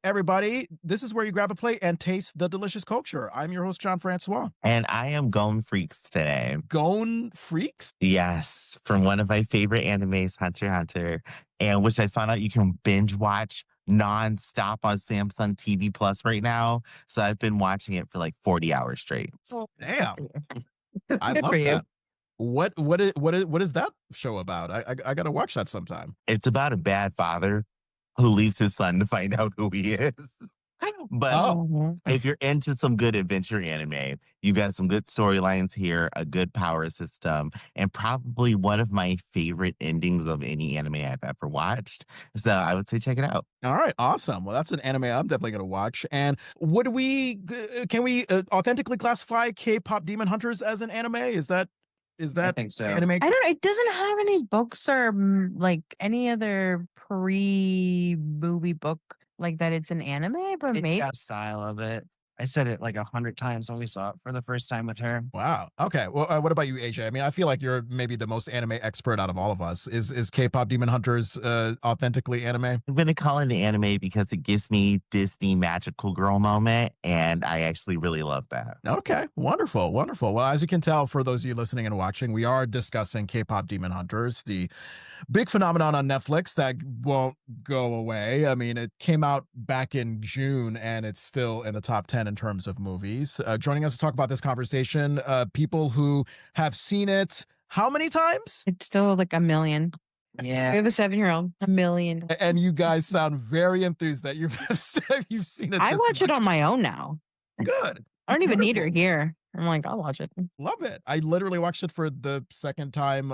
everybody. This is where you grab a plate and taste the delicious culture. I'm your host, Jon Francois. And I am Gone Freaks today. Gone Freaks? Yes, from one of my favorite animes, Hunter x Hunter, and which I found out you can binge watch nonstop on Samsung TV Plus right now. So I've been watching it for like 40 hours straight. Damn. I Good love for you. that. What is that show about? I gotta watch that sometime. It's about a bad father who leaves his son to find out who he is. But if you're into some good adventure anime, you've got some good storylines here, a good power system, and probably one of my favorite endings of any anime I've ever watched. So I would say check it out. All right, awesome. Well, that's an anime I'm definitely going to watch. And can we authentically classify K-pop Demon Hunters as an anime? Is that I think so. anime? I don't know. It doesn't have any books or like any other pre-movie book like that. It's an anime, but It's maybe got style of it. I said it like 100 times when we saw it for the first time with her. Wow. Okay. Well, what about you, AJ? I mean, I feel like you're maybe the most anime expert out of all of us. Is K-pop Demon Hunters authentically anime? I'm going to call it an anime because it gives me Disney magical girl moment, and I actually really love that. Okay. Wonderful. Wonderful. Well, as you can tell, for those of you listening and watching, we are discussing K-pop Demon Hunters, the big phenomenon on Netflix that won't go away. I mean, it came out back in June, and it's still in the top 10 in terms of movies. Joining us to talk about this conversation, people who have seen it how many times? it's still like a million. We Yeah. have a 7-year-old, a million. And you guys sound very enthused that you've seen it. I this watch it much. on my own now. Good. I don't even need her Wonderful. here. I'm like, I'll watch it. Love it. I literally watched it for the second time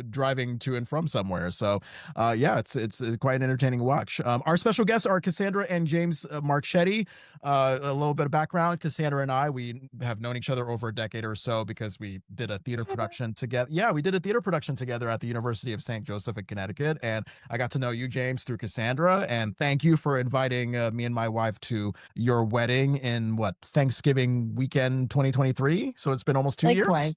driving to and from somewhere. So yeah, it's quite an entertaining watch. Our special guests are Casandra and James Marchetti. A little bit of background. Casandra and I, we have known each other over a decade or so because we did a theater production together. Yeah, we did a theater production together at the University of St. Joseph in Connecticut. And I got to know you, James, through Casandra. And thank you for inviting me and my wife to your wedding in Thanksgiving weekend 2023. So it's been almost 2 years.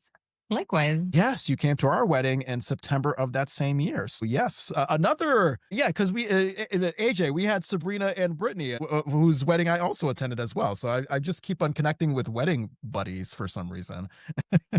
Likewise. Yes, you came to our wedding in September of that same year. So yes, because we, AJ, we had Sabrina and Brittany, whose wedding I also attended as well. So I just keep on connecting with wedding buddies for some reason.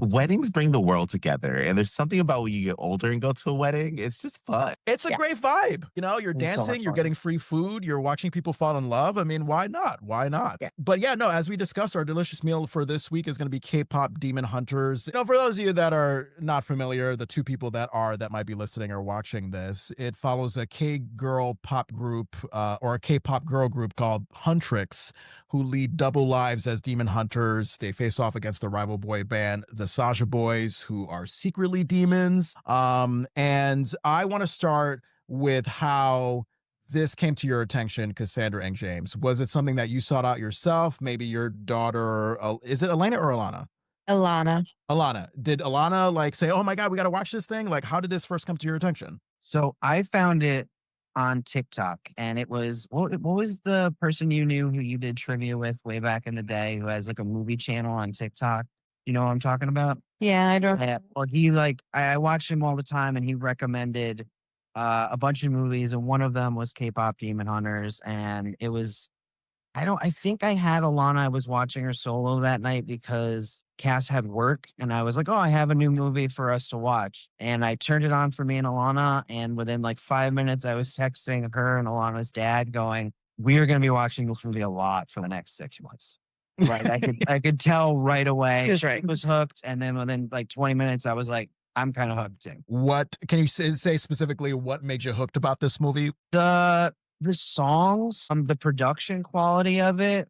Weddings bring the world together, and there's something about when you get older and go to a wedding, it's just fun. It's a great vibe. You know, you're It's so much dancing, you're fun. getting free food, you're watching people fall in love. I mean, why not? Why not? Yeah. But yeah, no, as we discussed, our delicious meal for this week is going to be K-pop Demon Hunters. You know, for those of you that are not familiar, the two people that might be listening or watching this, it follows a K-girl pop group or a K-pop girl group called Huntrix, who lead double lives as demon hunters. They face off against the rival boy band, the Saja Boys, who are secretly demons. And I want to start with how this came to your attention, Casandra and James. Was it something that you sought out yourself? Maybe your daughter, is it Elena or Alana? Alana. Alana. Did Alana like say, oh my God, we got to watch this thing? Like, how did this first come to your attention? So I found it on TikTok, and it was what was the person you knew who you did trivia with way back in the day, who has like a movie channel on TikTok? You know what I'm talking about? Yeah, I don't. Yeah. Well, he I watch him all the time, and he recommended a bunch of movies, and one of them was K-pop Demon Hunters, and it was I think I had Alana. I was watching her solo that night because Cass had work, and I was like, oh, I have a new movie for us to watch. And I turned it on for me and Alana, and within like 5 minutes, I was texting her and Alana's dad going, we are going to be watching this movie a lot for the next 6 months. Right. I could tell right away. That's She right. was hooked. And then within like 20 minutes, I was like, I'm kind of hooked too. What can you say specifically what made you hooked about this movie? The songs, the production quality of it,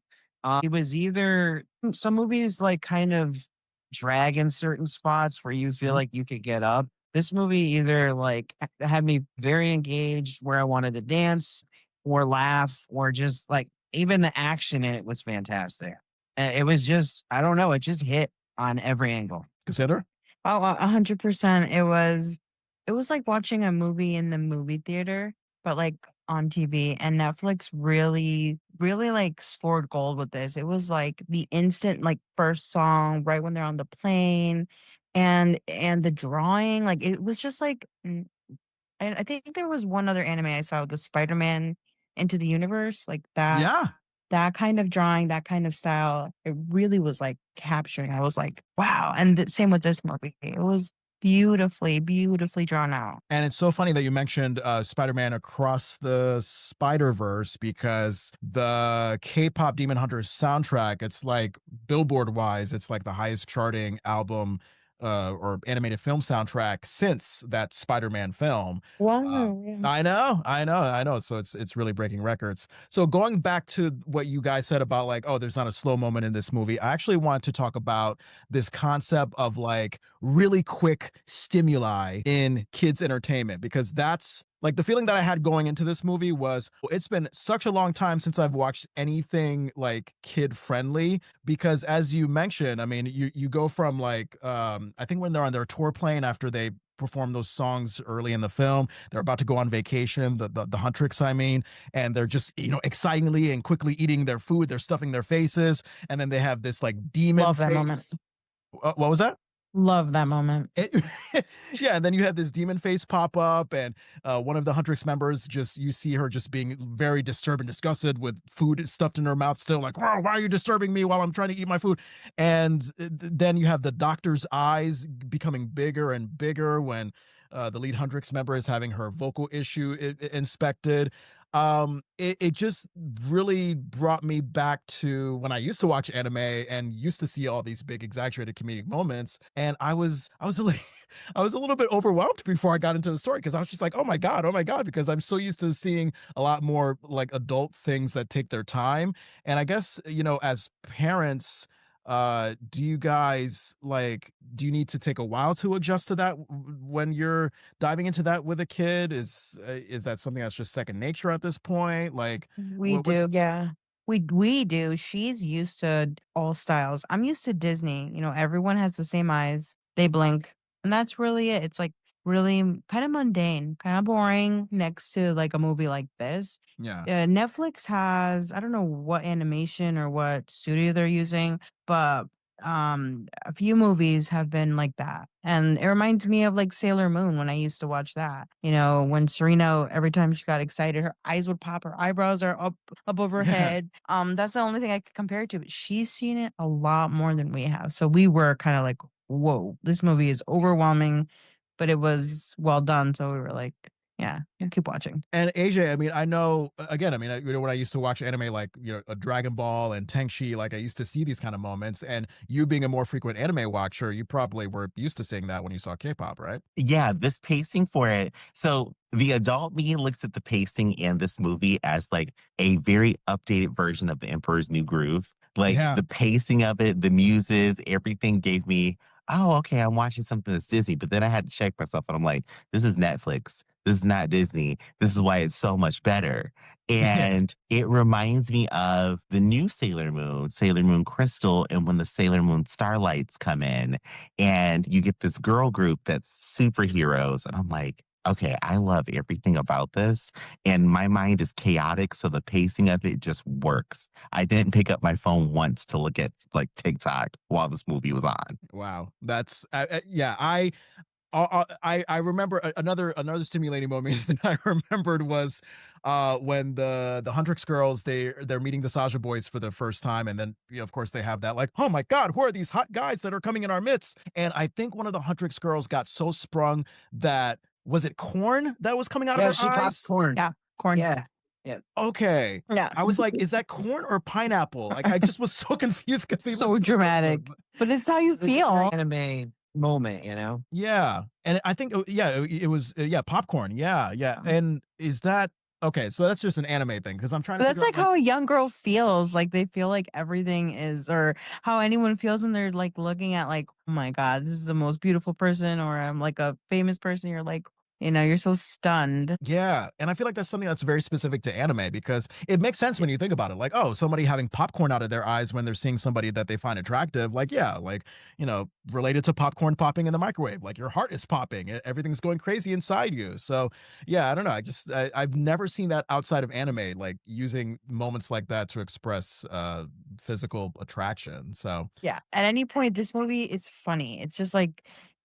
it was either some movies like kind of drag in certain spots where you feel like you could get up. This movie either like had me very engaged where I wanted to dance or laugh, or just like even the action in it was fantastic. It was just, I don't know, it just hit on every angle. Cassandra? Oh, 100%. It was like watching a movie in the movie theater, but like on TV. And Netflix really, really like scored gold with this. It was like the instant like first song right when they're on the plane, and the drawing, like it was just like. And I think there was one other anime I saw, the Spider-Man into the universe, like that. Yeah. That kind of drawing, that kind of style, it really was like capturing. I was like, wow. And the same with this movie. It was beautifully, beautifully drawn out. And it's so funny that you mentioned Spider-Man Across the Spider-Verse, because the K-pop Demon Hunters soundtrack, it's like Billboard-wise, it's like the highest charting album or animated film soundtrack since that Spider-Man film. Wow. Yeah. I know. So it's really breaking records. So going back to what you guys said about like, oh, there's not a slow moment in this movie. I actually want to talk about this concept of like really quick stimuli in kids entertainment, because that's like the feeling that I had going into this movie was it's been such a long time since I've watched anything like kid friendly, because as you mentioned, I mean, you go from like I think when they're on their tour plane after they perform those songs early in the film, they're about to go on vacation, the Huntrix, I mean, and they're just, you know, excitingly and quickly eating their food, they're stuffing their faces, and then they have this like demon Love that face. moment. What was that? Love that moment. Yeah, and then you have this demon face pop up, and one of the Huntrix members, just you see her just being very disturbed and disgusted with food stuffed in her mouth, still like, why are you disturbing me while I'm trying to eat my food? And then you have the doctor's eyes becoming bigger and bigger when the lead Huntrix member is having her vocal issue inspected. It just really brought me back to when I used to watch anime and used to see all these big exaggerated comedic moments, and I was a little, I was a little bit overwhelmed before I got into the story, because I was just like, oh my god, because I'm so used to seeing a lot more like adult things that take their time. And I guess, you know, as parents, do you guys like, do you need to take a while to adjust to that when you're diving into that with a kid? Is that something that's just second nature at this point? Like, We what's do, yeah. We do. She's used to all styles. I'm used to Disney. You know, everyone has the same eyes. They blink, and that's really it. It's like really kind of mundane, kind of boring next to like a movie like this. yeah. Netflix has, I don't know what animation or what studio they're using, but a few movies have been like that. And it reminds me of like Sailor Moon when I used to watch that. You know, when Serena, every time she got excited, her eyes would pop, her eyebrows are up above her Yeah. head. That's the only thing I could compare it to. But she's seen it a lot more than we have. So we were kind of like, whoa, this movie is overwhelming, but it was well done. So we were like, yeah, you keep watching. And AJ, I mean, I know, again, I mean, you know, when I used to watch anime like, you know, a Dragon Ball and Tenchi, like I used to see these kind of moments. And you being a more frequent anime watcher, you probably were used to seeing that when you saw K-pop, right? Yeah, this pacing for it. So the adult me looks at the pacing in this movie as like a very updated version of The Emperor's New Groove. Like Yeah. the pacing of it, the muses, everything gave me, oh, okay, I'm watching something that's Disney. But then I had to check myself and I'm like, this is Netflix. This is not Disney. This is why it's so much better. And it reminds me of the new Sailor Moon Crystal, and when the Sailor Moon Starlights come in and you get this girl group that's superheroes. And I'm like, okay, I love everything about this. And my mind is chaotic. So the pacing of it just works. I didn't pick up my phone once to look at like TikTok while this movie was on. Wow. That's, yeah, I remember another stimulating moment that I remembered was when the Huntrix girls, they're meeting the Saja boys for the first time, and then, you know, of course they have that like, oh my god, who are these hot guys that are coming in our midst? And I think one of the Huntrix girls got so sprung that, was it corn that was coming out of Yeah, her she pops eyes? corn. Yeah, corn. Yeah. Yeah. Okay. Yeah. I was like, is that corn or pineapple? Like I just was so confused because they So look dramatic. But it's how you It's a very feel. anime moment, you know? Yeah, and I think, yeah, it was, yeah, popcorn, yeah, and is that okay, so that's just an anime thing, because I'm trying to But that's figure like out, how a young girl feels. Like they feel like everything is, or how anyone feels when they're like looking at like, oh my God, this is the most beautiful person, or I'm like a famous person. You're like, you know, you're so stunned. yeah, and I feel like that's something that's very specific to anime, because it makes sense when you think about it, like, oh, somebody having popcorn out of their eyes when they're seeing somebody that they find attractive, like, yeah, like, you know, related to popcorn popping in the microwave, like your heart is popping, everything's going crazy inside you. So yeah, I don't know, I've never seen that outside of anime, like using moments like that to express physical attraction. So Yeah. At any point, this movie is funny. It's just like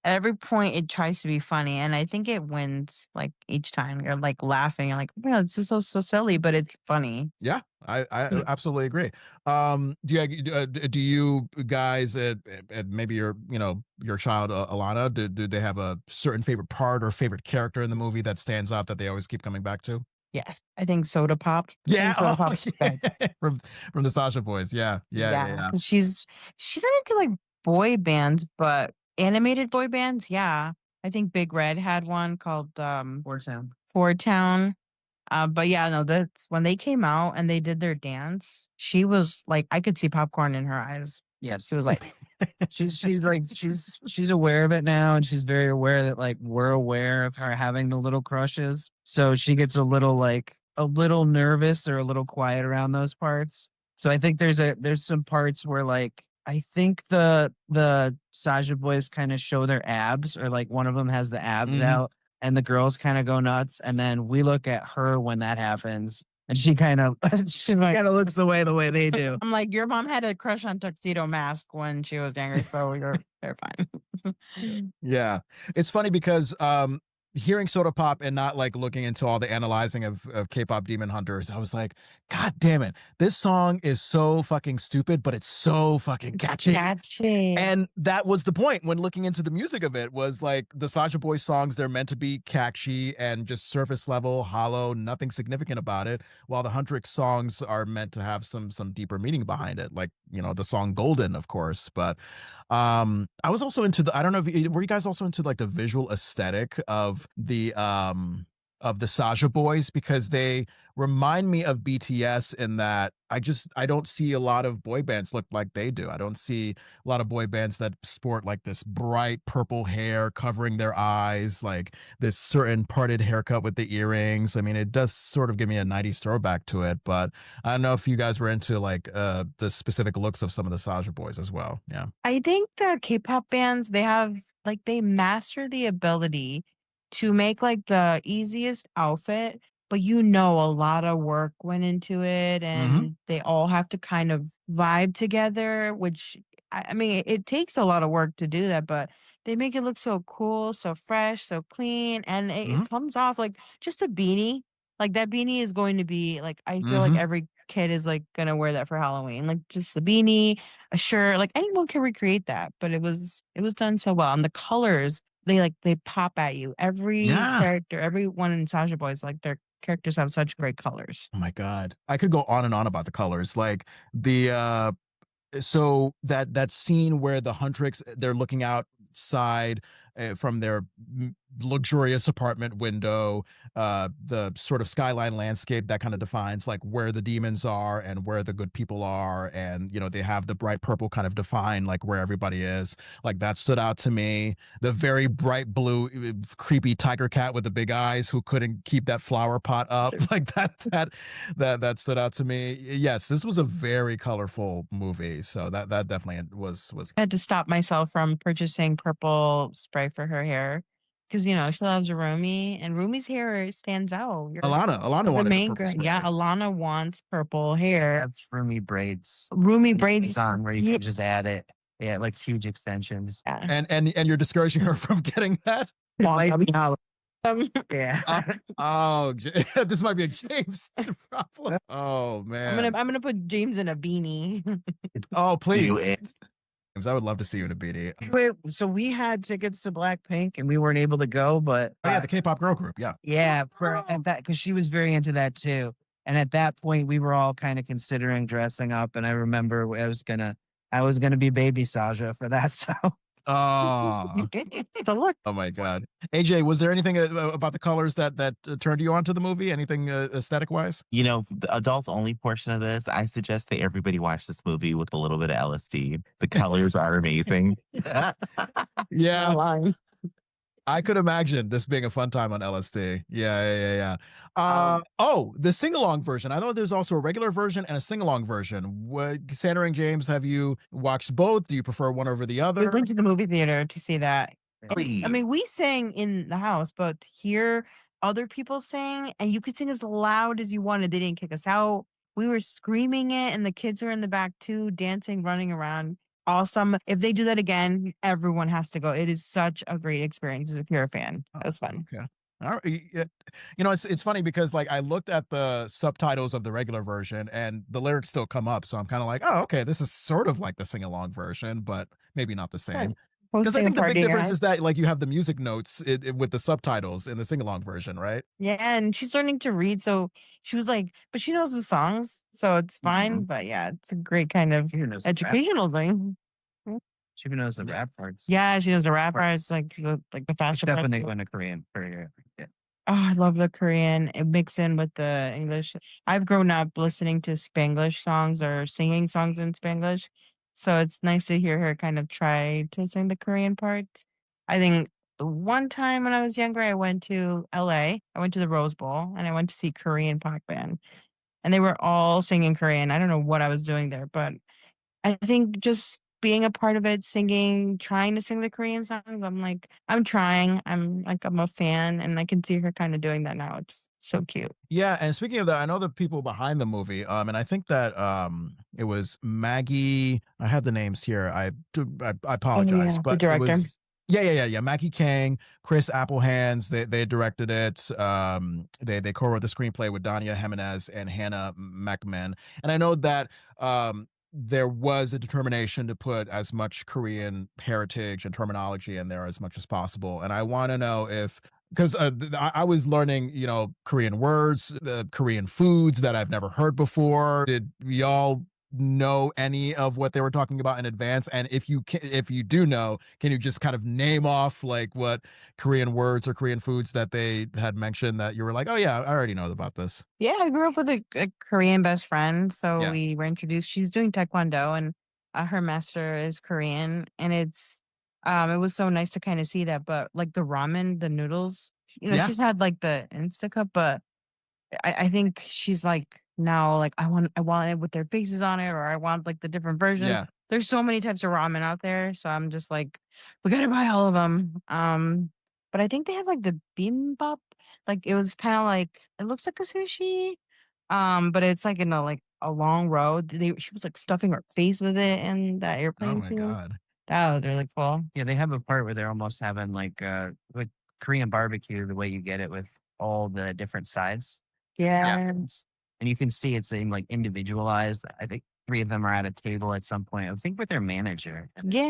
at every point it tries to be funny, and I think it wins like each time. You're like laughing and like, "Yeah, this is so silly, but it's funny." Yeah, I absolutely agree. Do you guys at maybe your child Alana, do they have a certain favorite part or favorite character in the movie that stands out that they always keep coming back to? Yes, I think Soda Pop. I Yeah, think Soda Pop's yeah. best. From the Sasha Boys. Yeah, yeah, yeah, Yeah, yeah. because she's not into like boy bands, but animated boy bands, yeah. I think Big Red had one called Ford Town. But yeah, no, that's when they came out and they did their dance. She was like, I could see popcorn in her eyes. Yes. She was like, she's aware of it now, and she's very aware that like we're aware of her having the little crushes. So she gets a little nervous or a little quiet around those parts. So I think there's some parts where like I think the Saja boys kind of show their abs, or like one of them has the abs out, and the girls kind of go nuts, and then we look at her when that happens, and she kind of looks away the way they do. I'm like, your mom had a crush on Tuxedo Mask when she was younger, so you're fine. Yeah. It's funny because hearing Soda Pop and not like looking into all the analyzing of K-pop Demon Hunters, I was like, God damn it. This song is so fucking stupid, but it's so fucking catchy. And that was the point when looking into the music of it, was like the Sasha Boys songs, they're meant to be catchy and just surface level, hollow, nothing significant about it, while the Huntrix songs are meant to have some deeper meaning behind it, like, the song Golden, of course. But I was also into I don't know if were you guys also into like the visual aesthetic of the Sasha Boys, because they remind me of BTS in that I don't see a lot of boy bands look like they do. I don't see a lot of boy bands that sport like this bright purple hair covering their eyes, like this certain parted haircut with the earrings. I mean, it does sort of give me a 90s throwback to it, but I don't know if you guys were into like the specific looks of some of the Sasha Boys as well. Yeah. I think the K-pop bands, they master the ability to make like the easiest outfit, but a lot of work went into it, and they all have to kind of vibe together, which I mean, it takes a lot of work to do that, but they make it look so cool, so fresh, so clean, and it comes off like just a beanie. Like that beanie is going to be like, I feel like every kid is like gonna wear that for Halloween. Like just a beanie, a shirt, like anyone can recreate that, but it was done so well. And the colors, they pop at you. Every character, everyone in Sasha Boys, like their characters have such great colors. Oh my God. I could go on and on about the colors. Like the so that scene where the Huntrix, they're looking outside from their luxurious apartment window, the sort of skyline landscape that kind of defines like where the demons are and where the good people are, and they have the bright purple kind of define like where everybody is. Like that stood out to me. The very bright blue creepy tiger cat with the big eyes who couldn't keep that flower pot up, like that stood out to me. Yes, this was a very colorful movie, so that definitely was I had to stop myself from purchasing purple spray for her hair because she loves Rumi, and Rumi's hair stands out. Alana The wanted the main purple girl, spray. yeah, Alana wants purple hair. Have Rumi braids. Rumi braids On where you can just add it. Yeah, like huge extensions. Yeah. And you're discouraging her from getting that? Yeah. This might be a James problem. Oh man. I'm gonna put James in a beanie. Oh please. Do it. I would love to see you in a beanie. Wait, so we had tickets to Blackpink and we weren't able to go, but Oh yeah, the K-pop girl group. Yeah. yeah, at that, because she was very into that too. And at that point, we were all kind of considering dressing up. And I remember I was gonna be baby Saja for that. So Oh. So look, Oh my God. AJ, was there anything about the colors that turned you on to the movie? Anything aesthetic wise? The adults only portion of this, I suggest that everybody watch this movie with a little bit of LSD. The colors are amazing. Yeah. line. I could imagine this being a fun time on LSD. Yeah. The sing-along version. I know there's also a regular version and a sing-along version. Sandra and James, have you watched both? Do you prefer one over the We other? went to the movie theater to see that. Please. I mean, we sang in the house, but to hear other people sing, and you could sing as loud as you wanted. They didn't kick us out. We were screaming it, and the kids were in the back too, dancing, running around. awesome. If they do that again, everyone has to go. It is such a great experience if you're a fan. It was fun. Okay. All right. It's funny because like I looked at the subtitles of the regular version and the lyrics still come up, so I'm kind of like, oh, okay, this is sort of like the sing along version, but maybe not the same. Because I Hosting a think the big party, difference yeah. is that like you have the music notes with the subtitles in the sing along version, right? Yeah, and she's learning to read, so she was like, but she knows the songs, so it's fine. But yeah, it's a great kind of educational thing. She even knows the rap parts. Yeah, she knows the rap parts, like the faster Step parts. in a Korean career. Yeah. Oh, I love the Korean. It mixed in with the English. I've grown up listening to Spanglish songs or singing songs in Spanglish. So it's nice to hear her kind of try to sing the Korean parts. I think the one time when I was younger, I went to LA. I went to the Rose Bowl and I went to see Korean pop band. And they were all singing Korean. I don't know what I was doing there, but I think just being a part of it, singing, trying to sing the Korean songs, I'm like, I'm trying. I'm a fan, and I can see her kind of doing that now. It's so cute. Yeah, and speaking of that, I know the people behind the movie, and I think that it was Maggie. I had the names here. I apologize, The but it director. was yeah. Maggie Kang, Chris Applehands. They directed it. They co-wrote the screenplay with Dania Jimenez and Hannah McMahon. And I know that there was a determination to put as much Korean heritage and terminology in there as much as possible. And I want to know if because I was learning, Korean words, Korean foods that I've never heard before. Did y'all know any of what they were talking about in advance? And if you do know, can you just kind of name off like what Korean words or Korean foods that they had mentioned that you were like, oh yeah, I already know about this? Yeah, I grew up with a Korean best friend, so Yeah. we were introduced. She's doing taekwondo, and her master is Korean, and it was so nice to kind of see that. But like the ramen, the noodles, Yeah. she's had like the Instacup, but I think she's like now like I want it with their faces on it, or I want like the different versions. Yeah. There's so many types of ramen out there, so I'm just like, we gotta buy all of them. But I think they have like the bibimbap. Like it was kind of like it looks like a sushi, but it's like in a long row. She was like stuffing her face with it in that Oh airplane my scene. god. That was really cool. Yeah, they have a part where they're almost having like Korean barbecue, the way you get it with all the different sides. Yeah. And you can see it's like individualized. I think 3 of them are at a table at some point. I think with their manager. Yeah.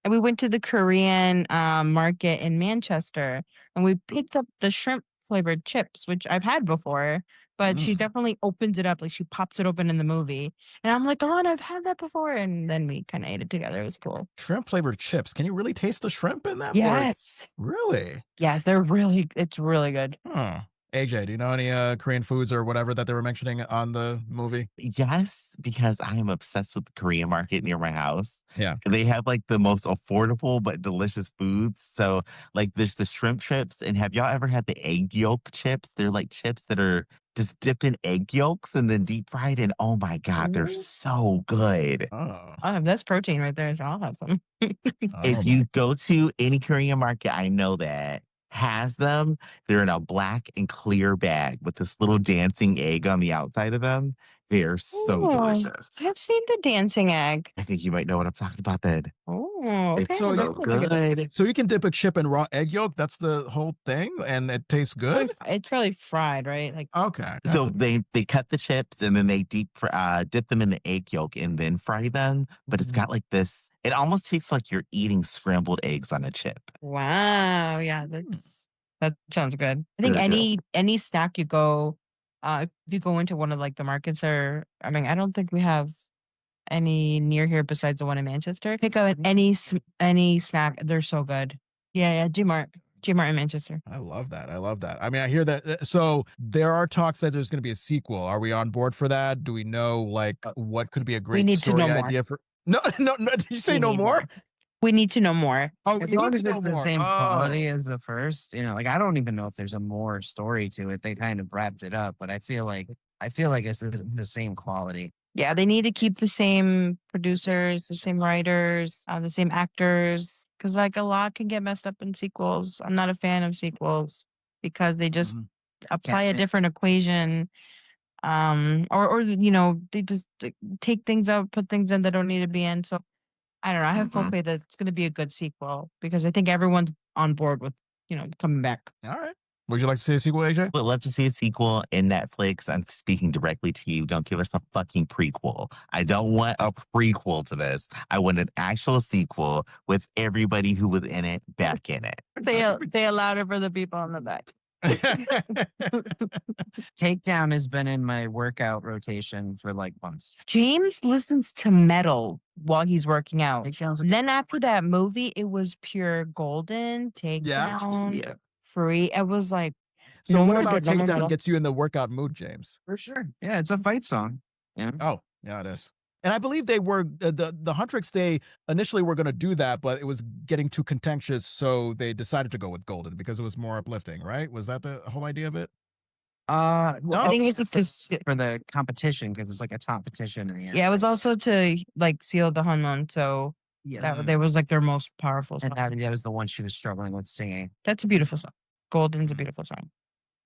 And we went to the Korean market in Manchester and we picked up the shrimp flavored chips, which I've had before, but she definitely opens it up. Like she pops it open in the movie. And I'm like, oh, I've had that before. And then we kind of ate it together. It was cool. Shrimp flavored chips. Can you really taste the shrimp in them? Yes. Really? Yes, it's really good. Huh. AJ, do you know any Korean foods or whatever that they were mentioning on the movie? Yes, because I am obsessed with the Korean market near my house. Yeah. They have like the most affordable but delicious foods. So, like, there's the shrimp chips. And have y'all ever had the egg yolk chips? They're like chips that are just dipped in egg yolks and then deep fried. And oh my God, they're so good. Oh. That's protein right there. So I'll have some. If you go to any Korean market, I know that has them. They're in a black and clear bag with this little dancing egg on the outside of them. They're so delicious. I've seen the dancing egg. I think you might know what I'm talking about then. Oh, okay. It's so good. So you can dip a chip in raw egg yolk. That's the whole thing, and it tastes good. It's probably fried, right? Like Okay. So they cut the chips and then they dip them in the egg yolk and then fry them. But it's got like this. It almost tastes like you're eating scrambled eggs on a chip. wow, yeah, that sounds good. I think Really any snack you go, if you go into one of like the markets, or I mean, I don't think we have any near here besides the one in Manchester. Pick up any snack; they're so good. Yeah, Gmart in Manchester. I love that. I mean, I hear that. So there are talks that there's going to be a sequel. Are we on board for that? Do we know like what could be a great need to story know more. idea for? No. Did you say no more? We need to know more. Oh, As we long need as to know it's the more. same Oh. quality as the first, like I don't even know if there's a more story to it. They kind of wrapped it up, but I feel like it's the same quality. Yeah, they need to keep the same producers, the same writers, the same actors, because like a lot can get messed up in sequels. I'm not a fan of sequels because they just apply a different equation, or they just take things out, put things in that don't need to be in. So I don't know. I have full faith that it's going to be a good sequel because I think everyone's on board with, coming back. All right. Would you like to see a sequel, AJ? Would love to see a sequel in Netflix. I'm speaking directly to you. Don't give us a fucking prequel. I don't want a prequel to this. I want an actual sequel with everybody who was in it back in it. Say it louder for the people on the back. Takedown has been in my workout rotation for like months. James listens to metal while he's working out. Takedown's Then after that movie, it was pure golden, takedown, Yeah. free. It was like, So no what more about good, no more Takedown metal. gets you in the workout mood, James? for sure. Yeah, it's a fight song. Yeah. Oh, yeah, it is. And I believe they were the Huntrix. They initially were going to do that, but it was getting too contentious, so they decided to go with Golden because it was more uplifting. Right? Was that the whole idea of it? Well, I think it was like this. for the competition because it's like a competition in the end. Yeah, it was also to like seal the Hunman, so Yeah. that was like their most powerful song. And that was the one she was struggling with singing. That's a beautiful song. Golden's a beautiful song.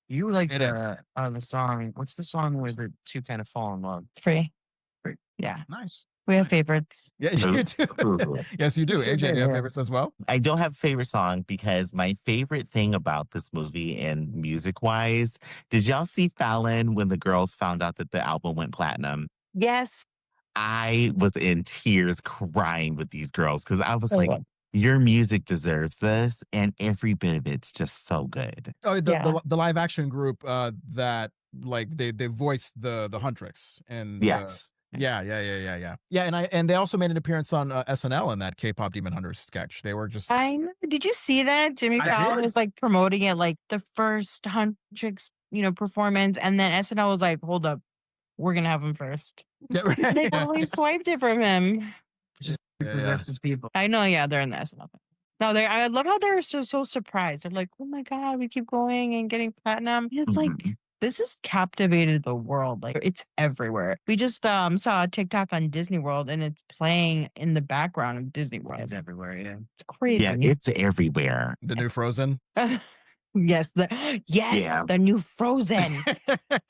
You like It the song? What's the song where the two kind of fall in love? Free. Free. Yeah, Nice. we have favorites. Yeah, you do. Yes, you do. Sure AJ, do you have do. favorites as well? I don't have a favorite song because my favorite thing about this movie and music wise, did y'all see Fallon when the girls found out that the album went platinum? Yes. I was in tears crying with these girls because I was Oh, like, wow. your music deserves this. And every bit of it's just so good. Oh, Yeah. the live action group that like they voiced the Huntrix and Yes. yeah. And they also made an appearance on SNL in that K-pop Demon Hunters sketch. They were just I know. Did you see that? Jimmy I Fallon did. was like promoting it like the first Huntrix, performance, and then SNL was like, "Hold up, we're gonna have him first." Yeah, right. They totally swiped it from him. Possesses people. I know, yeah, they're in the SNL. No, I love how they're so surprised. They're like, "Oh my god, we keep going and getting platinum." It's like this has captivated the world. Like it's everywhere. We just saw a TikTok on Disney World, and it's playing in the background of Disney World. It's everywhere. Yeah. It's crazy. Yeah, it's everywhere. The new Frozen. Yes, the new Frozen,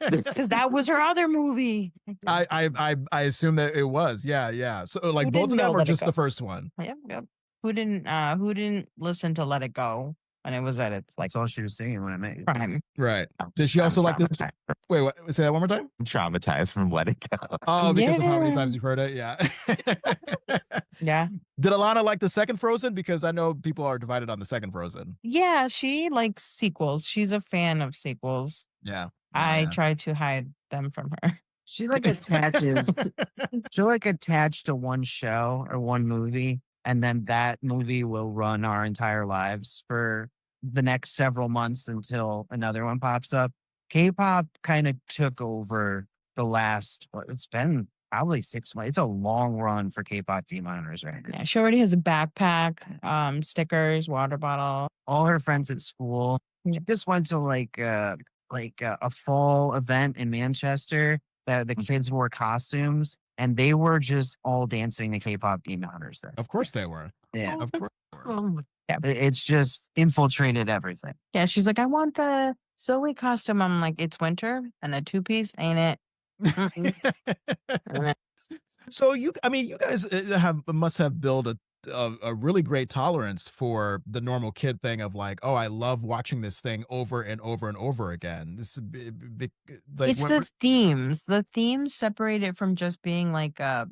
because that was her other movie. I assume that it was. Yeah. So like Who both of didn't know them or Let It just Go? the first one? Yep. Who didn't listen to Let It Go when it was at its like That's all she was singing when I met you. prime? Right. Did she also like this? Wait, what? Say that one more time. I'm traumatized from Let It Go. Oh, because of how many Yeah. times you've heard it. Yeah. Yeah. Did Alana like the second Frozen? Because I know people are divided on the second Frozen. Yeah, she likes sequels. She's a fan of sequels. Yeah. I try to hide them from her. She like attaches. She'll like attach to one show or one movie, and then that movie will run our entire lives for the next several months until another one pops up. K-pop kind of took over the last. It's been probably 6 months. It's a long run for K-pop Demon Hunters right now. Yeah, she already has a backpack, stickers, water bottle. All her friends at school. She just went to like a fall event in Manchester that the kids wore costumes, and they were just all dancing to K-pop Demon Hunters there. Of course they were. Yeah. Of course. Yeah. It's just infiltrated everything. Yeah, she's like, I want the Zoe costume. I'm like, it's winter and a 2-piece, ain't it? So you guys must have built a really great tolerance for the normal kid thing of like, oh, I love watching this thing over and over and over again. This is like It's the themes. The themes separate it from just being like a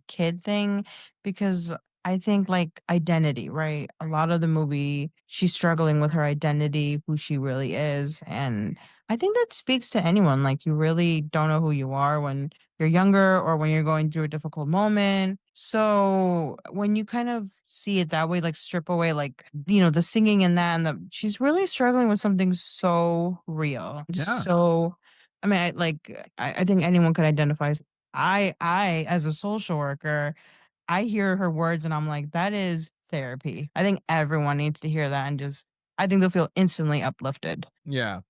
kid thing, because I think like identity, right? A lot of the movie, she's struggling with her identity, who she really is. And I think that speaks to anyone. Like you really don't know who you are when you're younger or when you're going through a difficult moment. So when you kind of see it that way, like strip away, like, the singing and that, and she's really struggling with something so real. Yeah. So, I mean, I think anyone could identify. I, as a social worker, I hear her words and I'm like, that is therapy. I think everyone needs to hear that, and I think they'll feel instantly uplifted. Yeah.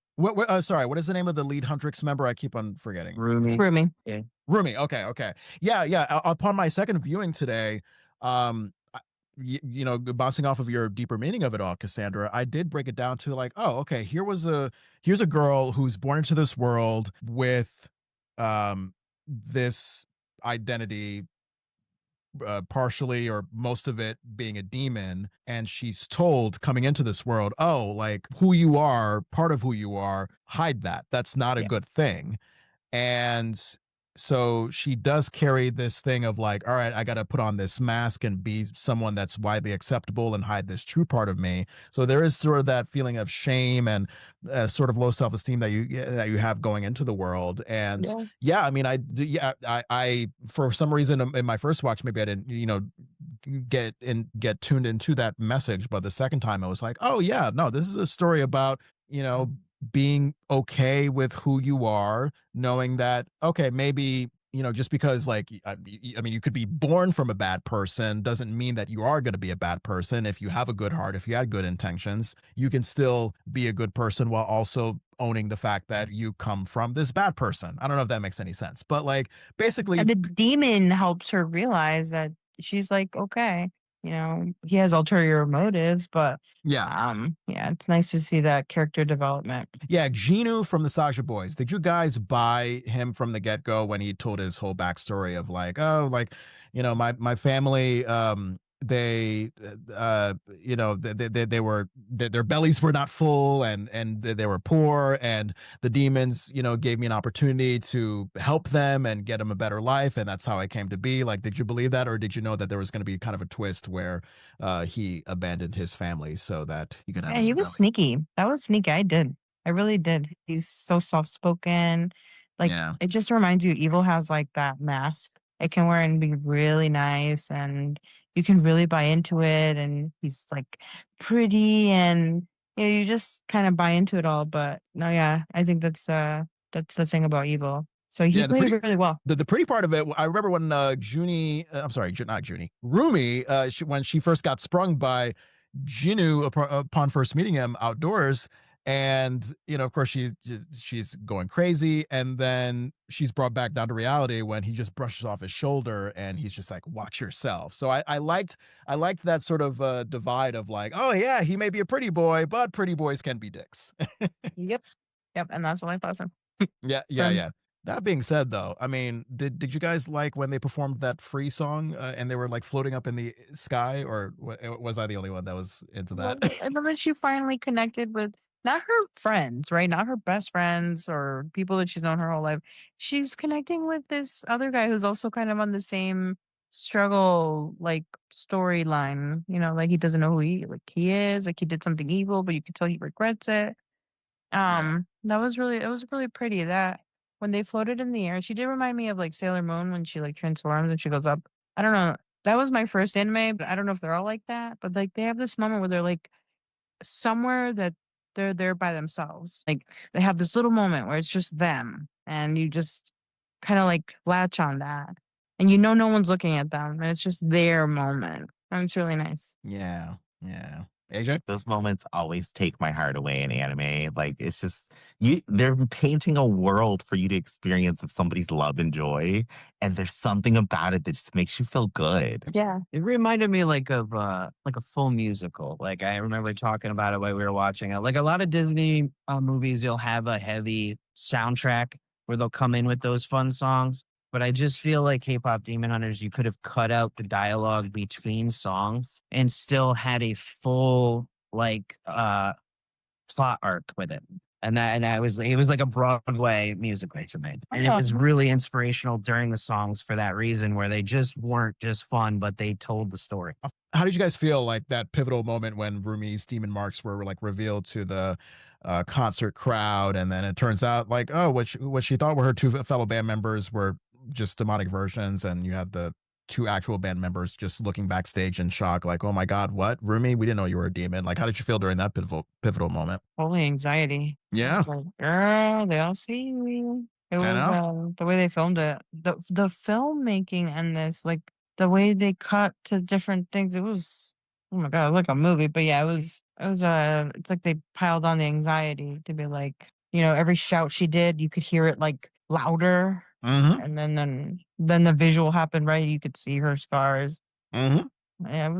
Sorry, what is the name of the lead Huntrix member? I keep on forgetting. Rumi. Rumi. Okay. Yeah. Upon my second viewing today, bouncing off of your deeper meaning of it all, Cassandra, I did break it down to like, oh, okay, here's a girl who's born into this world with this identity partially or most of it being a demon, and she's told coming into this world, oh, like who you are, part of who you are, hide that. That's not a Yeah. good thing. And so she does carry this thing of like, all right, I got to put on this mask and be someone that's widely acceptable and hide this true part of me. So there is sort of that feeling of shame and sort of low self-esteem that you have going into the world. And yeah, I mean, I for some reason in my first watch, maybe I didn't, get tuned into that message, but the second time I was like, oh yeah, no, this is a story about, being okay with who you are, knowing that, okay, maybe, just because like, I mean, you could be born from a bad person doesn't mean that you are going to be a bad person. If you have a good heart, if you had good intentions, you can still be a good person while also owning the fact that you come from this bad person. I don't know if that makes any sense, but like basically. And the demon helps her realize that she's like, okay, he has ulterior motives, but yeah, it's nice to see that character development. Yeah, Genu from the Sasha Boys. Did you guys buy him from the get go when he told his whole backstory of like, oh, like, my family, they, they were their bellies were not full and they were poor, and the demons, gave me an opportunity to help them and get them a better life, and that's how I came to be. Like, did you believe that, or did you know that there was going to be kind of a twist where he abandoned his family so that he could have? Yeah, his he was belly? sneaky. That was sneaky. I really did. He's so soft spoken. Like, it just reminds you, evil has like that mask it can wear and be really nice, and you can really buy into it. And he's like pretty, and you just kind of buy into it all. But no, yeah, I think that's the thing about evil. So he played it really well. The pretty part of it, I remember when I'm sorry, not Junie, Rumi, when she first got sprung by Genu upon first meeting him outdoors, and of course she's going crazy, and then she's brought back down to reality when he just brushes off his shoulder and he's just like, watch yourself. So I liked that sort of divide of like, oh yeah, he may be a pretty boy, but pretty boys can be dicks. Yep, and that's what I thought. Yeah. That being said, though, I mean, did you guys like when they performed that Free song and they were like floating up in the sky, or was I the only one that was into that? I remember she finally connected with not her friends, right? Not her best friends or people that she's known her whole life. She's connecting with this other guy who's also kind of on the same struggle, like storyline. Like he doesn't know who he is. Like he did something evil, but you can tell he regrets it. That was it was really pretty that when they floated in the air. She did remind me of like Sailor Moon when she like transforms and she goes up. I don't know. That was my first anime, but I don't know if they're all like that. But like they have this moment where they're like somewhere that they're there by themselves. Like they have this little moment where it's just them, and you just kind of like latch on that, and no one's looking at them, and it's just their moment. And it's really nice. Yeah. AJ? Those moments always take my heart away in anime. Like it's just they're painting a world for you to experience of somebody's love and joy. And there's something about it that just makes you feel good. Yeah. It reminded me like of like a full musical. Like I remember talking about it while we were watching it. Like a lot of Disney movies, you'll have a heavy soundtrack where they'll come in with those fun songs. But I just feel like K-pop Demon Hunters, you could have cut out the dialogue between songs and still had a full like plot arc with it. And it was like a Broadway musical to me. And it was really inspirational during the songs for that reason, where they just weren't just fun, but they told the story. How did you guys feel like that pivotal moment when Rumi's demon marks were like revealed to the concert crowd, and then it turns out like, oh, what she thought were her two fellow band members were just demonic versions, and you had the two actual band members just looking backstage in shock, like, oh my God, what? Rumi, we didn't know you were a demon. Like, how did you feel during that pivotal moment? Holy anxiety. Yeah. Like, girl, they all see you. It was the way they filmed it. The filmmaking and this, like the way they cut to different things, it was, oh my God, it was like a movie. But yeah, it's like they piled on the anxiety to be like, every shout she did, you could hear it like louder. Mm-hmm. And then the visual happened, right? You could see her scars. Mm-hmm. Yeah,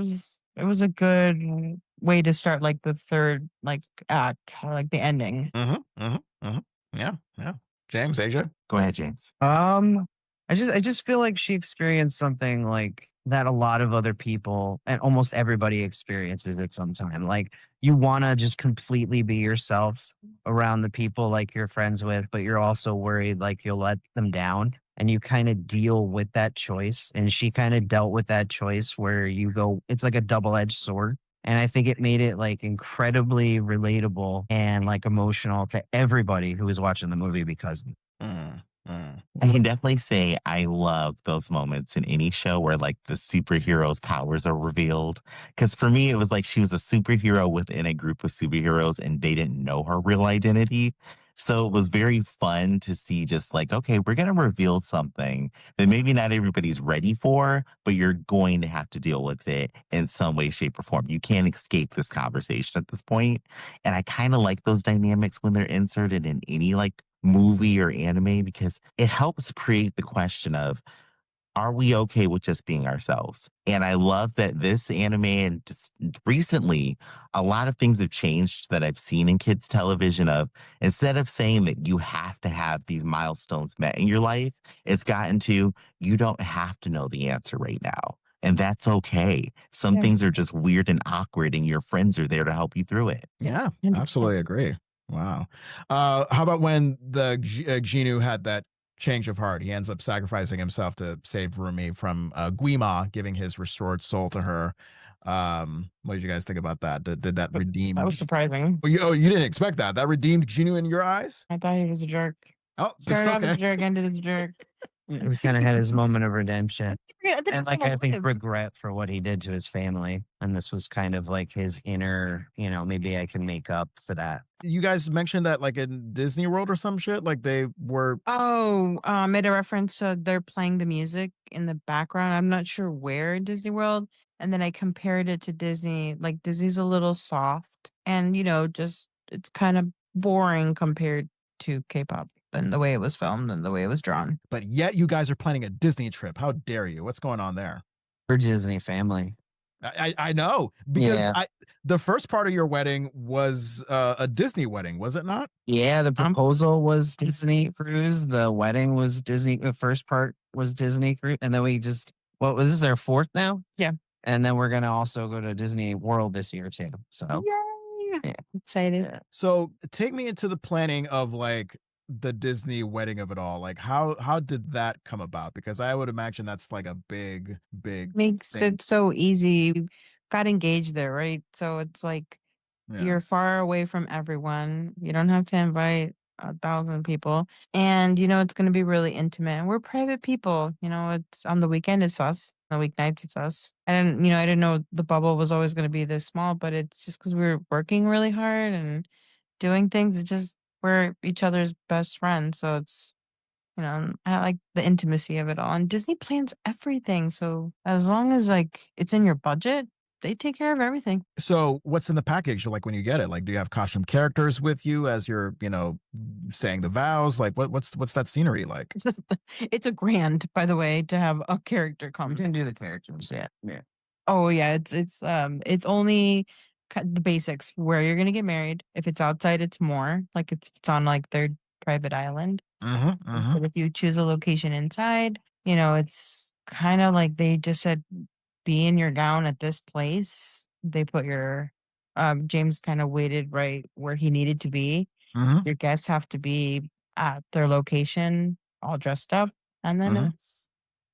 it was a good way to start like the third like act, like the ending. Mm-hmm. Mm-hmm. Mm-hmm. Yeah. James, Asia? Go ahead, James. I just feel like she experienced something like that a lot of other people and almost everybody experiences at some time. Like you want to just completely be yourself around the people like you're friends with, but you're also worried like you'll let them down. And you kind of deal with that choice. And she kind of dealt with that choice where you go, it's like a double-edged sword. And I think it made it like incredibly relatable and like emotional to everybody who was watching the movie because of it. I can definitely say I love those moments in any show where like the superhero's powers are revealed. Because for me, it was like she was a superhero within a group of superheroes and they didn't know her real identity. So it was very fun to see just like, okay, we're going to reveal something that maybe not everybody's ready for, but you're going to have to deal with it in some way, shape, or form. You can't escape this conversation at this point. And I kind of like those dynamics when they're inserted in any like movie or anime because it helps create the question of are we okay with just being ourselves? And I love that this anime and just recently a lot of things have changed that I've seen in kids television of instead of saying that you have to have these milestones met in your life, it's gotten to you don't have to know the answer right now. And that's okay. Some Yeah. things are just weird and awkward and your friends are there to help you through it. Yeah, 100%. absolutely agree. Wow. How about when the Genu had that change of heart? He ends up sacrificing himself to save Rumi from Guima, giving his restored soul to her. What did you guys think about that? Did that redeem? That was surprising. You didn't expect that. That redeemed Genu in your eyes? I thought he was a jerk. Oh, Started off as a okay. jerk, ended as a jerk. He kind of had his moment of redemption. I didn't And like wanna I think live. regret for what he did to his family. And this was kind of like his inner, maybe I can make up for that. You guys mentioned that like in Disney World or some shit, like they were. Oh, made a reference to they're playing the music in the background. I'm not sure where in Disney World. And then I compared it to Disney. Like Disney's a little soft and, just it's kind of boring compared to K-pop and the way it was filmed and the way it was drawn. But yet you guys are planning a Disney trip. How dare you? What's going on there? For Disney family. I know because Yeah. the first part of your wedding was a Disney wedding, was it not? Yeah, the proposal was Disney cruise. The wedding was Disney. The first part was Disney cruise. And then what was this, our fourth now? Yeah. And then we're going to also go to Disney World this year too. So, Yay! yeah. Excited. Yeah. So take me into the planning of like the Disney wedding of it all. Like how did that come about? Because I would imagine that's like a big Makes thing. it so easy. We got engaged there, right? So it's like Yeah. you're far away from everyone. You don't have to invite 1,000 people. And it's going to be really intimate. And we're private people. It's on the weekend, it's us. On the weeknights, it's us. And, I didn't know the bubble was always going to be this small, but it's just because we were working really hard and doing things. It's just we're each other's best friends. So it's, I like the intimacy of it all. And Disney plans everything. So as long as like it's in your budget, they take care of everything. So what's in the package like when you get it? Like do you have costume characters with you as you're, saying the vows? Like what's that scenery like? It's a grand, by the way, to have a character come. We can do the characters. Yeah. Oh yeah, it's only the basics where you're gonna get married. If it's outside, it's more like it's on like their private island. But if you choose a location inside, it's kind of like they just said, be in your gown at this place. They put your James kind of waited right where he needed to be. Your guests have to be at their location, all dressed up, and then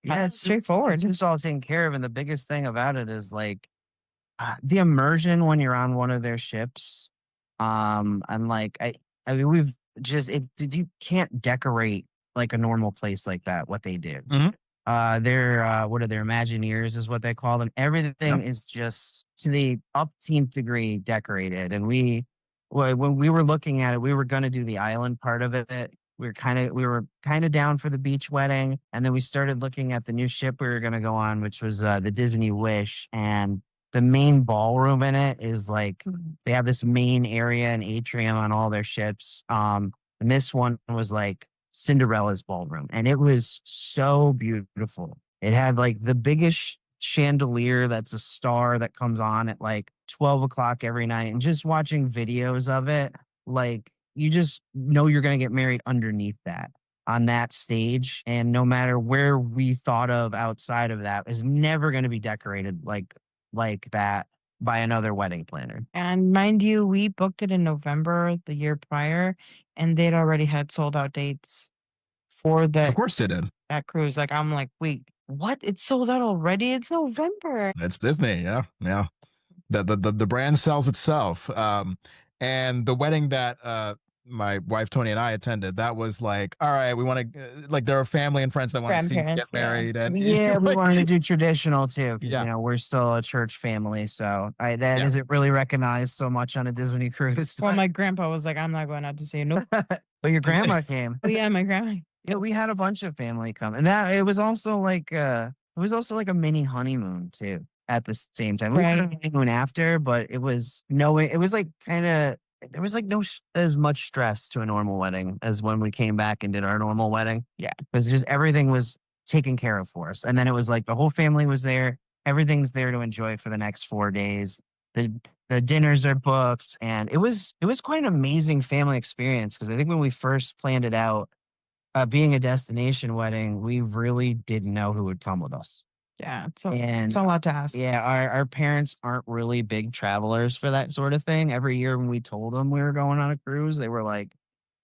it's straightforward. It's just all taken care of. And the biggest thing about it is like the immersion when you're on one of their ships. And like I mean we've just you can't decorate like a normal place like that, what they did. They're what are their Imagineers is what they call them. Everything is just to the upteenth degree decorated. And when we were looking at it, we were gonna do the island part of it. We were kind of down for the beach wedding. And then we started looking at the new ship we were gonna go on, which was the Disney Wish. And the main ballroom in it is like they have this main area and atrium on all their ships. And this one was like Cinderella's ballroom, and it was so beautiful. It had like the biggest chandelier that's a star that comes on at like 12 o'clock every night. And just watching videos of it, like you just know you're going to get married underneath that. on that stage. And no matter where we thought of outside of that is never going to be decorated like that by another wedding planner. And mind you, we booked it in November the year prior, and they'd already had sold out dates for Of course they did. that cruise. Like, I'm like, wait, what? It's sold out already? It's November. It's Disney. Yeah. Yeah. The brand sells itself. And the wedding that my wife Tony and I attended, that was like, all right, we want to like there are family and friends that want to see us get Grandparents, yeah. married, and Yeah, we like, wanted to do traditional too, because Yeah. we're still a church family, so that Yeah. isn't really recognized so much on a Disney cruise. Well, my grandpa was like, I'm not going out to see you. Nope. But your grandma came. Oh, yeah, my grandma. Yeah, we had a bunch of family come, and that it was also like a mini honeymoon too. At the same time, we had a Right. honeymoon after, but it was like kind of there was like no as much stress to a normal wedding as when we came back and did our normal wedding. Yeah. Because just everything was taken care of for us, and then it was like the whole family was there. Everything's there to enjoy for the next 4 days. The dinners are booked, and it was quite an amazing family experience, because I think when we first planned it out, being a destination wedding, we really didn't know who would come with us. Yeah, it's And a lot to ask. yeah, our parents aren't really big travelers for that sort of thing. Every year when we told them we were going on a cruise, they were like,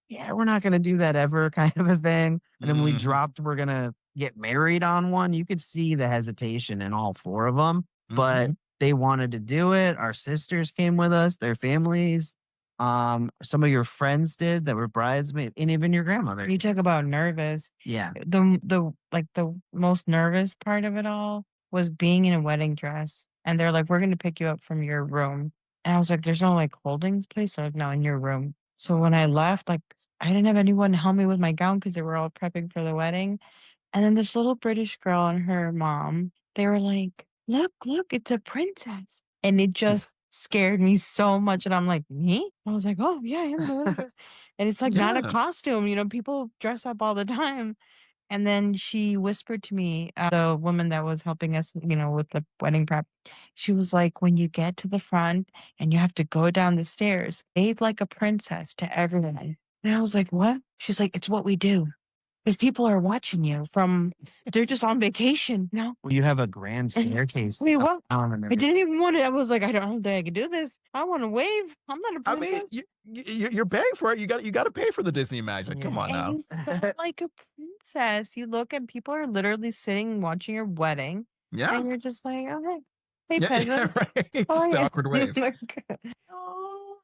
yeah, we're not going to do that ever, kind of a thing. And then when we dropped, we're going to get married on one. You could see the hesitation in all 4 of them, but they wanted to do it. Our sisters came with us, their families. Some of your friends did that were bridesmaids, and even your grandmother. You talk about nervous. Yeah. The most nervous part of it all was being in a wedding dress, and they're like, "We're going to pick you up from your room," and I was like, "There's no like holding place." They're like, "No, in your room." So when I left, like I didn't have anyone to help me with my gown because they were all prepping for the wedding, and then this little British girl and her mom, they were like, "Look, it's a princess," and it just scared me so much. And I'm like, me? I was like, oh yeah, I am the princess. And it's like not a Yeah. costume, people dress up all the time. And then she whispered to me, the woman that was helping us, with the wedding prep. She was like, when you get to the front and you have to go down the stairs, behave like a princess to everyone. And I was like, what? She's like, it's what we do. Because people are watching you they're just on vacation, Well, you have a grand staircase. Wait, what? I I didn't even want to. I was like, I don't think I can do this. I want to wave. I'm not a I princess. mean, you're paying for it. You got to pay for the Disney magic. Come on And now. you felt like a princess. You look and people are literally sitting watching your wedding. Yeah. And you're just like, okay. Hey, Yeah, peasants. right. How Just are the you? awkward wave. Oh,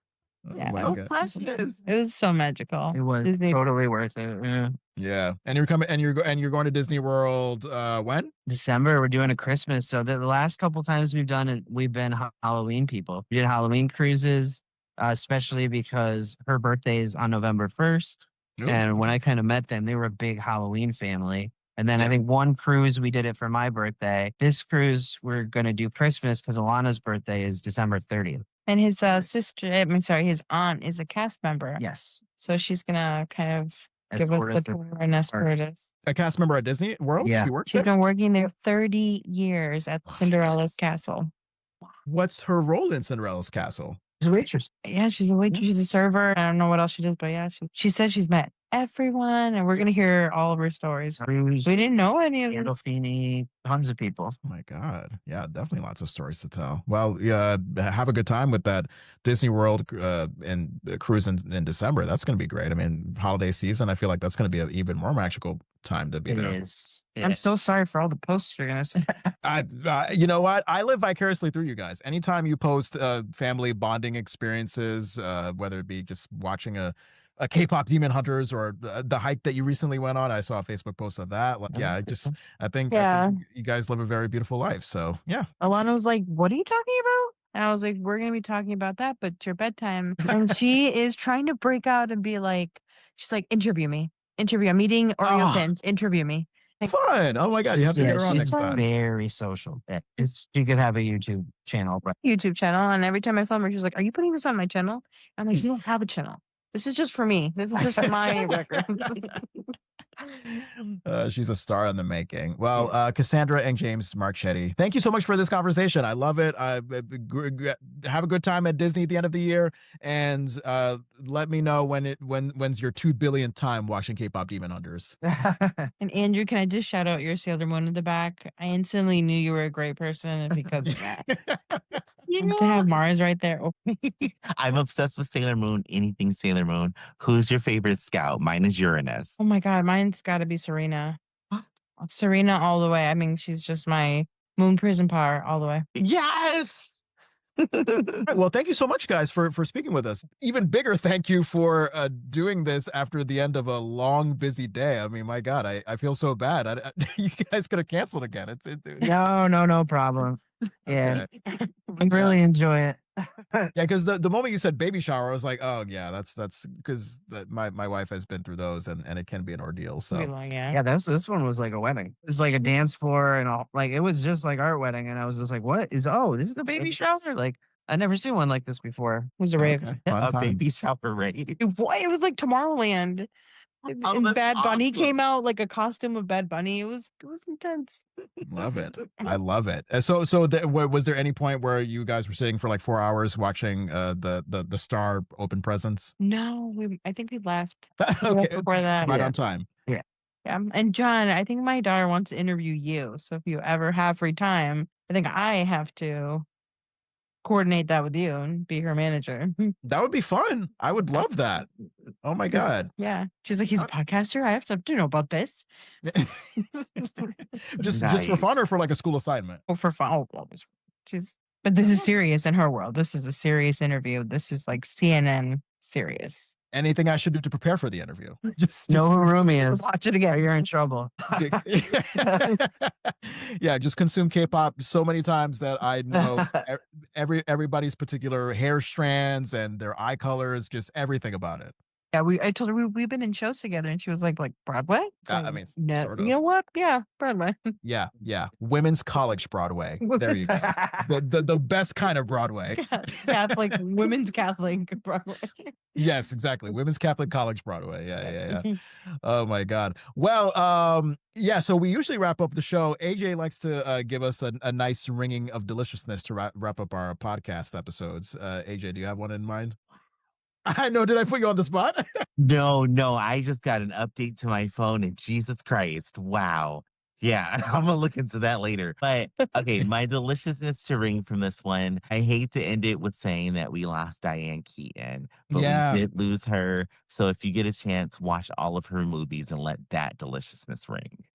Yeah, my so God. precious. It was so magical. It was Disney- totally worth it. Yeah. Yeah, and you're coming, and you're going to Disney World. When? December, we're doing a Christmas. So the last couple times we've done it, we've been Halloween people. We did Halloween cruises, especially because her birthday is on November 1st. Ooh. And when I kind of met them, they were a big Halloween family. And then Yeah. I think one cruise we did it for my birthday. This cruise we're going to do Christmas because Alana's birthday is December 30th. And his his aunt is a cast member. Yes. So she's going to kind of give us Escort the us tour and escort us. A cast member at Disney World. Yeah. She works She's there. been working there 30 years at Cinderella's castle. What's her role in Cinderella's castle? She's a waitress. Yeah, she's a waitress. She's a server. I don't know what else she does, but yeah, she said she's met everyone, and we're gonna hear all of her stories. We didn't know any of them. Gandolfini, tons of people. Oh my God. Yeah, definitely lots of stories to tell. Well, yeah, have a good time with that Disney World and cruise in December. That's going to be great. I mean, holiday season, I feel like that's going to be an even more magical time to be It there. is. I'm so sorry for all the posts you're gonna see. You know what? I live vicariously through you guys. Anytime you post family bonding experiences, whether it be just watching a K-pop Demon Hunters or the hike that you recently went on, I saw a Facebook post of that. Like, yeah, I think you guys live a very beautiful life. So yeah. Alana was like, "What are you talking about?" And I was like, "We're gonna be talking about that, but it's your bedtime." And she is trying to break out and be like, she's like, "Interview me. I'm eating Oreo thins. Interview me." Fun. Oh my God, you have to get her on she's next time. very social. She could have a YouTube channel. Right? YouTube channel, and every time I film her, she's like, "Are you putting this on my channel?" I'm like, "You don't have a channel. This is just for me. This is just for my record." She's a star in the making. Well, Casandra and James Marchetti, thank you so much for this conversation. I love it. Have a good time at Disney at the end of the year, and let me know when's your 2 billionth time watching K-pop Demon Hunters. And Andrew, can I just shout out your Sailor Moon in the back? I instantly knew you were a great person because of that. To have Mars right there. I'm obsessed with Sailor Moon, anything Sailor Moon. Who's your favorite scout? Mine is Uranus. Oh my God, mine's got to be Serena. Serena all the way. I mean, she's just my moon prison power all the way. Yes! Right, well, thank you so much, guys, for speaking with us. Even bigger thank you for doing this after the end of a long, busy day. I mean, my God, I feel so bad. You guys could have canceled again. No problem. Yeah, Okay. I really enjoy it. Yeah, because the moment you said baby shower, I was like, oh yeah, that's because my wife has been through those, and it can be an ordeal. So Yeah, this one was like a wedding. It's like a dance floor and all. Like it was just like our wedding, and I was just like, "What is? Oh, this is a baby shower!" Like I never seen one like this before. It was a rave. Okay. A baby shower rave. Boy, it was like Tomorrowland. Oh, And that's Bad Bunny awesome. came out like a costume of Bad Bunny. It was intense. Love it. I love it. So was there any point where you guys were sitting for like 4 hours watching the star open presents? No, I think we left. Okay, Before that. right on time. Yeah. And John, I think my daughter wants to interview you. So if you ever have free time, I think I have to coordinate that with you and be her manager. That would be fun. I would love that. Oh my God. Yeah. She's like, he's a podcaster. I have to know about this. just for Nice. fun or for like a school assignment? Oh, for fun. Oh, always. But this is serious in her world. This is a serious interview. This is like CNN serious. Anything I should do to prepare for the interview? Just Know who Rumi is. Watch it again. You're in trouble. Yeah, just consume K-pop so many times that I know everybody's particular hair strands and their eye colors, just everything about it. Yeah, I told her we've been in shows together, and she was like Broadway. I mean, no, sort of. you know what? Yeah, Broadway. Yeah, women's college Broadway. There you go. The best kind of Broadway. Catholic, women's Catholic Broadway. Yes, exactly. Women's Catholic College Broadway. Yeah. Oh my God. Well, yeah. So we usually wrap up the show. AJ likes to give us a nice ringing of deliciousness to wrap up our podcast episodes. AJ, do you have one in mind? I know. Did I put you on the spot? No, I just got an update to my phone and Jesus Christ. Wow. Yeah, I'm gonna look into that later. But okay, my deliciousness to ring from this one. I hate to end it with saying that we lost Diane Keaton, but we did lose her. So if you get a chance, watch all of her movies and let that deliciousness ring.